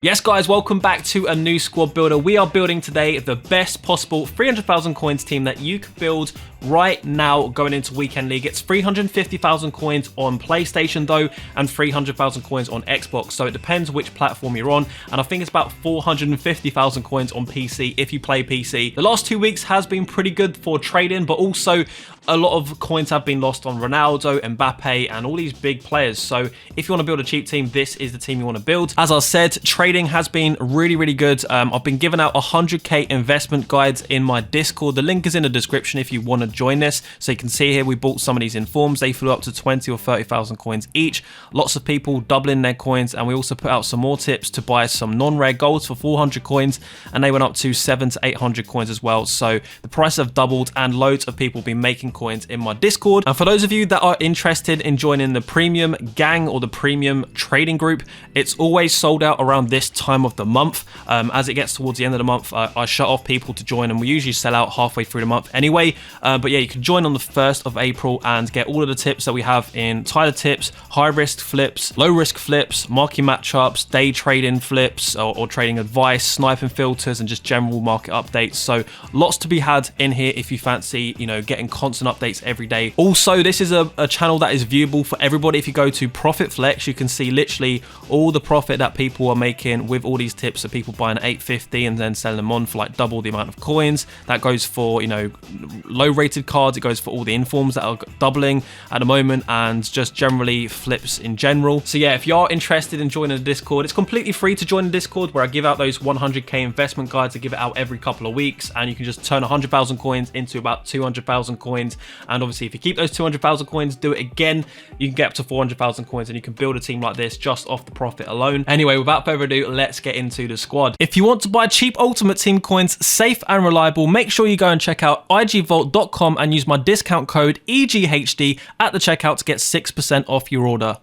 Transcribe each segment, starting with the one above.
Yes guys, welcome back to a new squad builder. We are building today the best possible 300,000 coins team that you can build right now going into Weekend League. It's 350,000 coins on PlayStation though, and 300,000 coins on Xbox. So it depends which platform you're on. And I think it's about 450,000 coins on PC if you play PC. The last 2 weeks has been pretty good for trading, but also a lot of coins have been lost on Ronaldo, Mbappe, and all these big players. So if you want to build a cheap team, this is the team you want to build. As I said, trading has been really good. I've been giving out 100k investment guides in my Discord. The link is in the description if you want to join this. So you can see here we bought some of these informs. They flew up to 20 or 30,000 coins each. Lots of people doubling their coins, and we also put out some more tips to buy some non-rare golds for 400 coins, and they went up to 700 to 800 coins as well. So the price have doubled, and loads of people have been making coins in my Discord. And for those of you that are interested in joining the premium gang or the premium trading group, it's always sold out around this time of the month. As it gets towards the end of the month, I shut off people to join, and we usually sell out halfway through the month anyway. But yeah, you can join on the 1st of April and get all of the tips that we have in Tyler tips, high risk flips, low risk flips, market matchups, day trading flips or trading advice, sniping filters, and just general market updates. So lots to be had in here if you fancy, getting constant updates every day. Also, this is a channel that is viewable for everybody. If you go to Profit Flex, you can see literally all the profit that people are making with all these tips of people buying 850 and then selling them on for like double the amount of coins. That goes for, low rated cards. It goes for all the informs that are doubling at the moment, and just generally flips in general. So yeah, if you are interested in joining the Discord, it's completely free to join the Discord, where I give out those 100k investment guides. I give it out every couple of weeks, and you can just turn 100,000 coins into about 200,000 coins. And obviously, if you keep those 200,000 coins, do it again, you can get up to 400,000 coins, and you can build a team like this just off the profit alone. Anyway, without further ado, let's get into the squad. If you want to buy cheap Ultimate Team coins, safe and reliable, make sure you go and check out igvault.com and use my discount code EGHD at the checkout to get 6% off your order.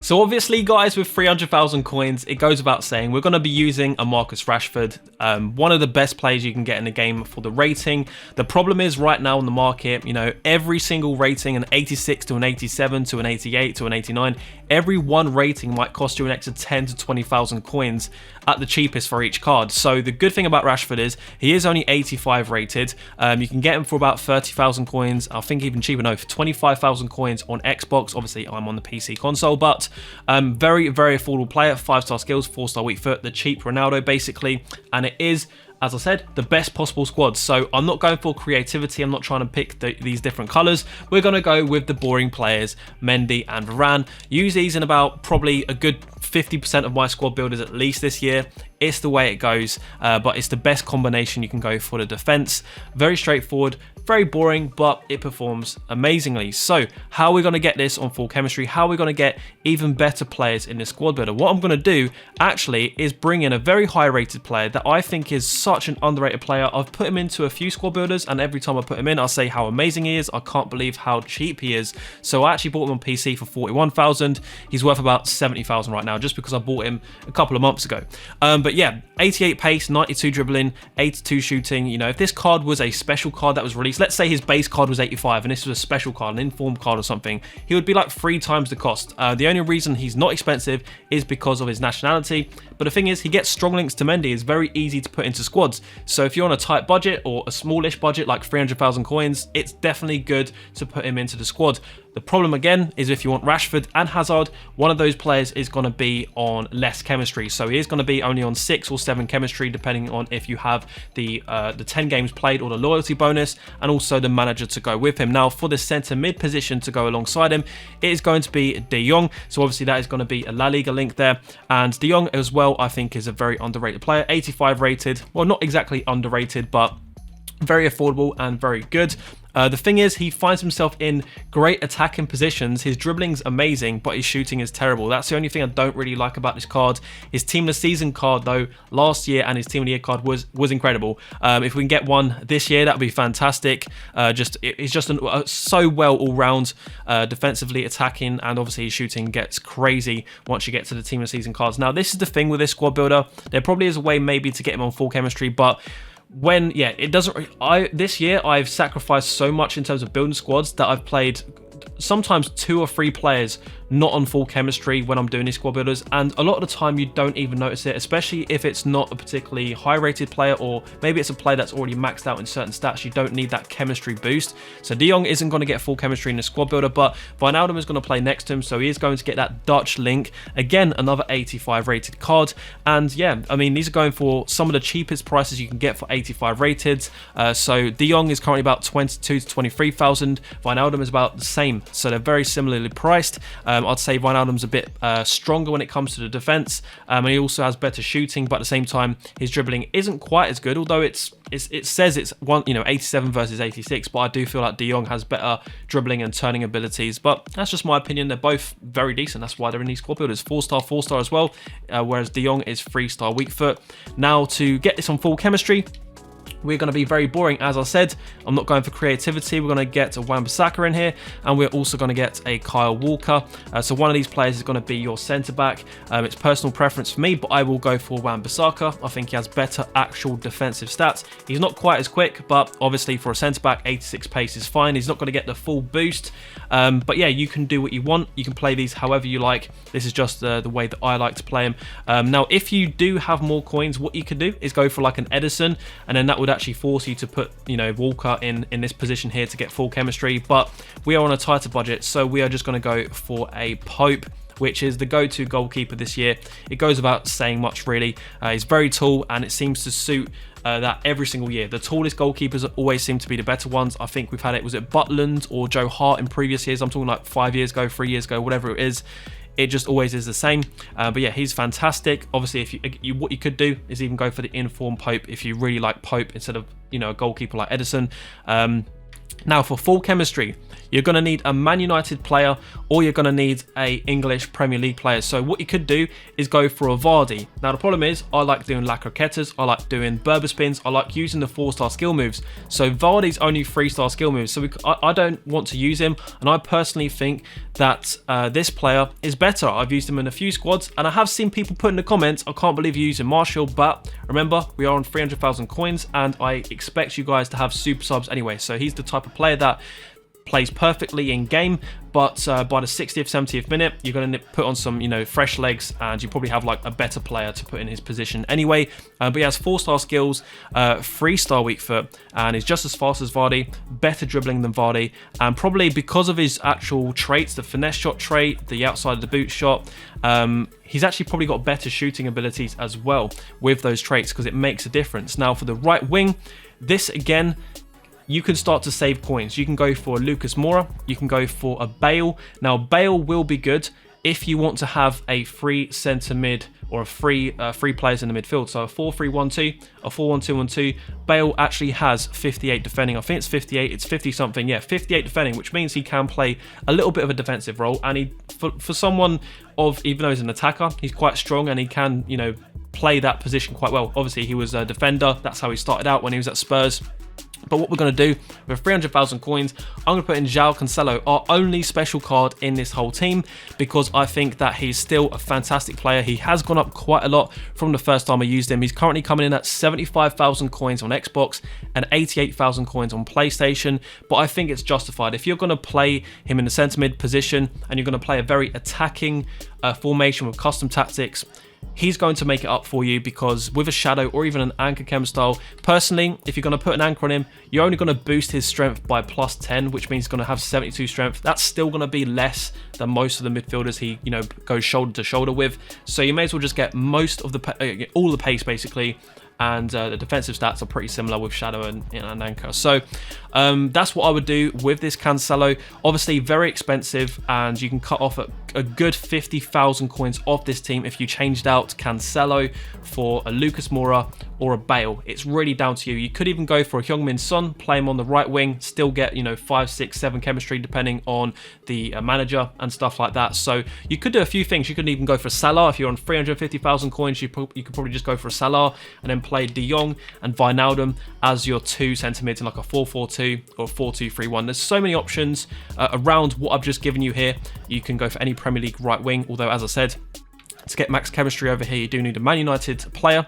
So obviously, guys, with 300,000 coins, it goes without saying we're going to be using a Marcus Rashford, one of the best players you can get in the game for the rating. The problem is right now on the market, every single rating, an 86 to an 87 to an 88 to an 89, every one rating might cost you an extra 10 to 20,000 coins at the cheapest for each card. So the good thing about Rashford is he is only 85 rated. You can get him for about 30,000 coins. I think even cheaper, no, for 25,000 coins on Xbox. Obviously, I'm on the PC console, but very affordable player. 5-star skills, 4-star weak foot, the cheap Ronaldo basically, and it is, as I said, the best possible squad. So I'm not going for creativity. I'm not trying to pick these different colors. We're going to go with the boring players, Mendy and Varane. Use these in about probably a good 50% of my squad builders at least this year. It's the way it goes, but it's the best combination you can go for the defense. Very straightforward, very boring, but it performs amazingly. So how are we going to get this on full chemistry? How are we going to get even better players in this squad builder? What I'm going to do actually is bring in a very high rated player that I think is such an underrated player. I've put him into a few squad builders, and every time I put him in, I'll say how amazing he is. I can't believe how cheap he is. So I actually bought him on PC for 41,000. He's worth about 70,000 right now, just because I bought him a couple of months ago. But yeah, 88 pace, 92 dribbling, 82 shooting. If this card was a special card that was released, let's say his base card was 85 and this was a special card, an informed card or something, he would be like 3 times the cost. The only reason he's not expensive is because of his nationality. But the thing is, he gets strong links to Mendy. It's very easy to put into squads. So if you're on a tight budget or a smallish budget like 300,000 coins, it's definitely good to put him into the squad. The problem again is if you want Rashford and Hazard, one of those players is going to be on less chemistry. So he is going to be only on 6 or 7 chemistry, depending on if you have the 10 games played or the loyalty bonus, and also the manager to go with him. Now, for the centre mid position to go alongside him, it is going to be De Jong. So obviously that is going to be a La Liga link there. And De Jong as well, I think, is a very underrated player. 85 rated. Well, not exactly underrated, but very affordable and very good. The thing is, he finds himself in great attacking positions. His dribbling's amazing, but his shooting is terrible. That's the only thing I don't really like about this card. His Team of the Season card, though, last year, and his Team of the Year card was incredible. If we can get one this year, that would be fantastic. It's just so well all-round, defensively, attacking, and obviously his shooting gets crazy once you get to the Team of the Season cards. Now, this is the thing with this squad builder. There probably is a way maybe to get him on full chemistry, but this year I've sacrificed so much in terms of building squads that I've played sometimes 2 or 3 players not on full chemistry when I'm doing these squad builders, and a lot of the time you don't even notice it, especially if it's not a particularly high rated player, or maybe it's a player that's already maxed out in certain stats. You don't need that chemistry boost. So De Jong isn't going to get full chemistry in the squad builder, but Wijnaldum is going to play next to him, so he is going to get that Dutch link. Again, another 85 rated card, and yeah, I mean, these are going for some of the cheapest prices you can get for 85 rated. So De Jong is currently about 22 to 23,000. Wijnaldum is about the same, so they're very similarly priced. I'd say Wijnaldum's a bit stronger when it comes to the defense, and he also has better shooting, but at the same time his dribbling isn't quite as good, although it says it's 87 versus 86, but I do feel like De Jong has better dribbling and turning abilities. But that's just my opinion. They're both very decent, that's why they're in these squad builders. 4-star as well, whereas De Jong is 3-star weak foot. Now, to get this on full chemistry, we're going to be very boring. As I said, I'm not going for creativity. We're going to get a Wan-Bissaka in here, and we're also going to get a Kyle Walker. So one of these players is going to be your centre-back. It's personal preference for me, but I will go for Wan-Bissaka. I think he has better actual defensive stats. He's not quite as quick, but obviously for a centre-back, 86 pace is fine. He's not going to get the full boost. But yeah, you can do what you want. You can play these however you like. This is just the way that I like to play them. Now, if you do have more coins, what you could do is go for like an Edison, and then that would actually force you to put, Walker in this position here to get full chemistry. But we are on a tighter budget, so we are just going to go for a Pope, which is the go-to goalkeeper this year. It goes without saying much, really. He's very tall, and it seems to suit that every single year. The tallest goalkeepers always seem to be the better ones. I think we've had it, was it Butland or Joe Hart in previous years? I'm talking like 5 years ago, 3 years ago, whatever it is. It just always is the same. But yeah, he's fantastic. Obviously, if what you could do is even go for the informed Pope if you really like Pope instead of a goalkeeper like Edison. Now, for full chemistry, you're going to need a Man United player, or you're going to need a English Premier League player. So what you could do is go for a Vardy. Now, the problem is, I like doing La Croquetas, I like doing Berber spins, I like using the 4-star skill moves. So Vardy's only 3-star skill moves, so I don't want to use him, and I personally think that this player is better. I've used him in a few squads, and I have seen people put in the comments, I can't believe you're using Martial, but remember, we are on 300,000 coins, and I expect you guys to have super subs anyway. So he's the type of player that plays perfectly in game, but by the 60th, 70th minute, you're going to put on some, fresh legs, and you probably have like a better player to put in his position anyway. But he has 4-star skills, 3-star weak foot, and he's just as fast as Vardy, better dribbling than Vardy, and probably because of his actual traits, the finesse shot trait, the outside of the boot shot, he's actually probably got better shooting abilities as well with those traits, because it makes a difference. Now, for the right wing, this again, you can start to save coins. You can go for Lucas Moura, you can go for a Bale. Now, Bale will be good if you want to have a free centre mid, or a free players in the midfield. So a 4-3-1-2, a 4-1-2-1-2. Bale actually has 58 defending. I think it's 58, it's 50 something. Yeah, 58 defending, which means he can play a little bit of a defensive role. And he, for someone of, even though he's an attacker, he's quite strong, and he can, play that position quite well. Obviously, he was a defender. That's how he started out when he was at Spurs. But what we're going to do with 300,000 coins, I'm going to put in TOTW Cancelo, our only special card in this whole team, because I think that he's still a fantastic player. He has gone up quite a lot from the first time I used him. He's currently coming in at 75,000 coins on Xbox and 88,000 coins on PlayStation, but I think it's justified. If you're going to play him in the centre mid position, and you're going to play a very attacking formation with custom tactics, he's going to make it up for you, because with a shadow or even an anchor chem style, personally, if you're going to put an anchor on him, you're only going to boost his strength by +10, which means he's going to have 72 strength. That's still going to be less than most of the midfielders he goes shoulder to shoulder with. So you may as well just get most of the all the pace basically, and the defensive stats are pretty similar with Shadow and Anchor. So that's what I would do with this Cancelo. Obviously very expensive, and you can cut off a good 50,000 coins off this team if you changed out Cancelo for a Lucas Moura or a Bale. It's really down to you. You could even go for a Heung-min Son, play him on the right wing, still get 5, 6, 7 chemistry depending on the manager and stuff like that. So you could do a few things. You could even go for Salah. If you're on 350,000 coins, you could probably just go for Salah and then play De Jong and Wijnaldum as your 2 centre mids in like a 4-4-2 or 4-2-3-1. There's so many options around what I've just given you here. You can go for any Premier League right wing, although as I said, To get max chemistry over here, you do need a Man United player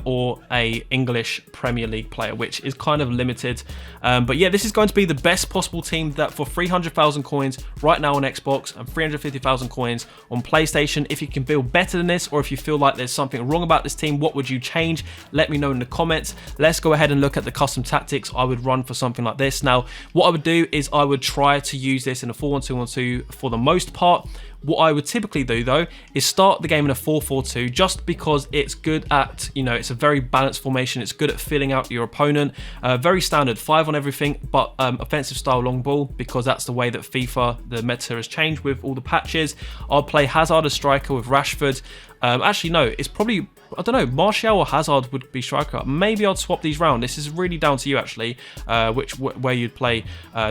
or a English Premier League player, which is kind of limited. But yeah, this is going to be the best possible team that for 300,000 coins right now on Xbox and 350,000 coins on PlayStation. If you can build better than this, or if you feel like there's something wrong about this team, what would you change? Let me know in the comments. Let's go ahead and look at the custom tactics I would run for something like this. Now, what I would do is I would try to use this in a 4-1-2-1-2 for the most part. What I would typically do though is start the game in a 4-4-2, just because it's good at, you know, it's a very balanced formation. It's good at filling out your opponent. Very standard, 5 on everything, but offensive style long ball, because that's the way that FIFA, the meta has changed with all the patches. I'll play Hazard as striker with Rashford. Actually, no, it's probably, I don't know, Martial or Hazard would be striker. Maybe I'd swap these round. This is really down to you, actually, where you'd play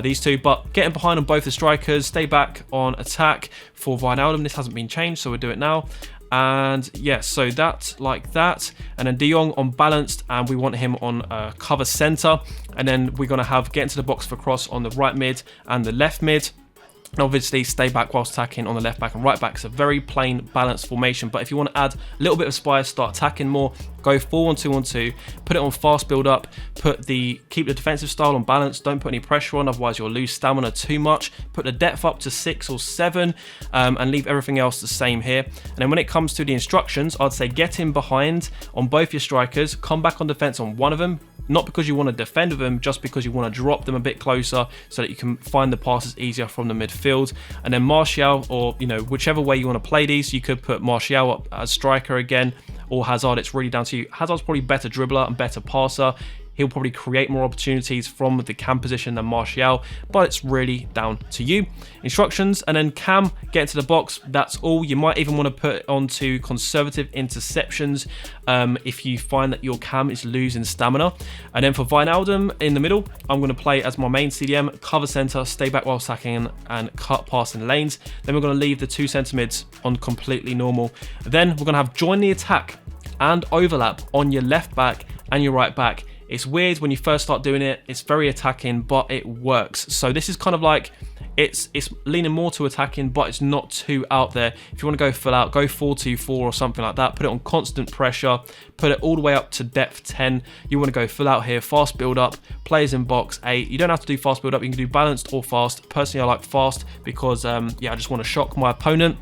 these two. But getting behind on both the strikers, stay back on attack for Wijnaldum. This hasn't been changed, so we'll do it now. And yeah, so that's like that. And then De Jong on balanced, and we want him on cover center. And then we're going to have get into the box for cross on the right mid and the left mid. And obviously stay back whilst attacking on the left back and right back. It's a very plain balanced formation, but if you want to add a little bit of spice, start attacking more, go 4-1-2-1-2, put it on fast build up, keep the defensive style on balance, don't put any pressure on, otherwise you'll lose stamina too much. Put the depth up to 6 or 7 and leave everything else the same here. And then when it comes to the instructions, I'd say get in behind on both your strikers, come back on defense on one of them, not because you want to defend with them, just because you want to drop them a bit closer so that you can find the passes easier from the midfield. And then Martial, or you know, whichever way you want to play these, you could put Martial up as striker again, or Hazard. It's really down to you. Hazard's probably better dribbler and better passer. He'll probably create more opportunities from the cam position than Martial, but it's really down to you. Instructions, and then Cam, get into the box. That's all. You might even want to put it onto conservative interceptions if you find that your Cam is losing stamina. And then for Wijnaldum in the middle, I'm going to play as my main CDM, cover center, stay back while sacking and cut passing lanes. Then we're going to leave the 2 centre mids on completely normal. Then we're going to have join the attack and overlap on your left back and your right back. It's weird when you first start doing it. It's very attacking, but it works. So this is kind of like, it's leaning more to attacking, but it's not too out there. If you want to go full out, go 4-2-4 or something like that. Put it on constant pressure. Put it all the way up to depth 10. You want to go full out here. Fast build up. Players in box 8. You don't have to do fast build up. You can do balanced or fast. Personally, I like fast because, yeah, I just want to shock my opponent.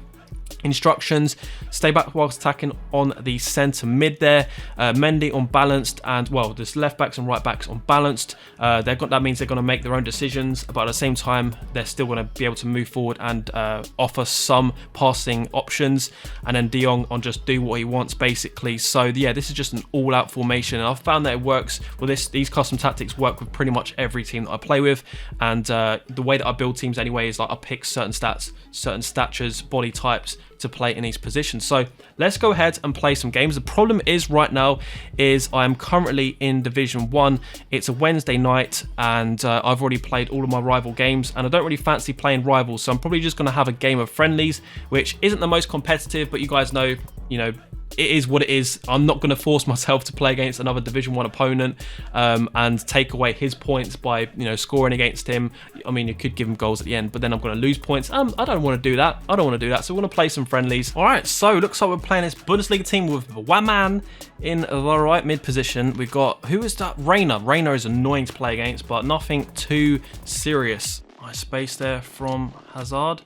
Instructions, stay back whilst attacking on the centre mid there. Mendy on balanced, and well, there's left backs and right backs on balanced. That means they're going to make their own decisions, but at the same time they're still going to be able to move forward and offer some passing options. And then De Jong on just do what he wants basically. So yeah, this is just an all-out formation, and I've found that it works. Well, these custom tactics work with pretty much every team that I play with, and the way that I build teams anyway is like I pick certain stats, certain statures, body types to play in these positions. So let's go ahead and play some games. The problem is right now is I am currently in Division 1. It's a Wednesday night, and I've already played all of my rival games, and I don't really fancy playing rivals, so I'm probably just going to have a game of friendlies, which isn't the most competitive, but you guys know, you know, it is what it is. I'm not going to force myself to play against another Division 1 opponent and take away his points by, you know, scoring against him. I mean, you could give him goals at the end, but then I'm going to lose points. I don't want to do that. I don't want to do that. So we're going to play some friendlies. All right, so looks like we're playing this Bundesliga team with Waman in the right mid position. We've got, who is that? Reina. Reina is annoying to play against, but nothing too serious. Nice space there from Hazard.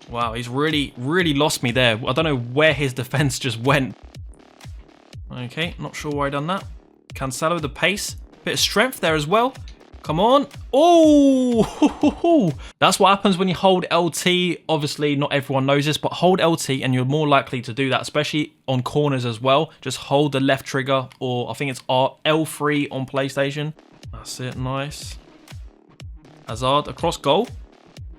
Wow, he's really lost me there. I don't know where his defense just went. Okay, not sure why I done that. Cancelo with the pace. Bit of strength there as well. Come on. Oh! That's what happens when you hold LT. Obviously, not everyone knows this, but hold LT and you're more likely to do that, especially on corners as well. Just hold the left trigger, or I think it's L3 on PlayStation. That's it, nice. Hazard across goal.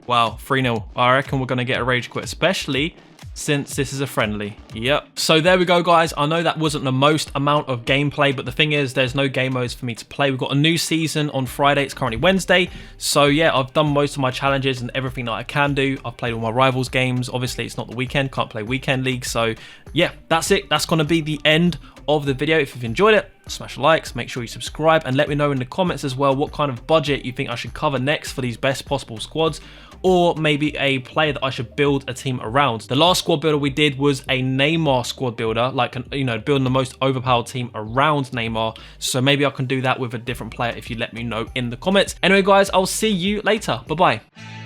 Wow, 3-0. I reckon we're going to get a rage quit, especially since this is a friendly. Yep. So there we go, guys. I know that wasn't the most amount of gameplay, but the thing is, there's no game modes for me to play. We've got a new season on Friday. It's currently Wednesday. So yeah, I've done most of my challenges and everything that I can do. I've played all my rivals games. Obviously, it's not the weekend. Can't play weekend league. So yeah, that's it. That's going to be the end of the video. If you've enjoyed it, smash likes, make sure you subscribe, and let me know in the comments as well what kind of budget you think I should cover next for these best possible squads, or maybe a player that I should build a team around. The last squad builder we did was a Neymar squad builder, like, you know, building the most overpowered team around Neymar. So maybe I can do that with a different player if you let me know in the comments. Anyway, guys, I'll see you later. Bye-bye.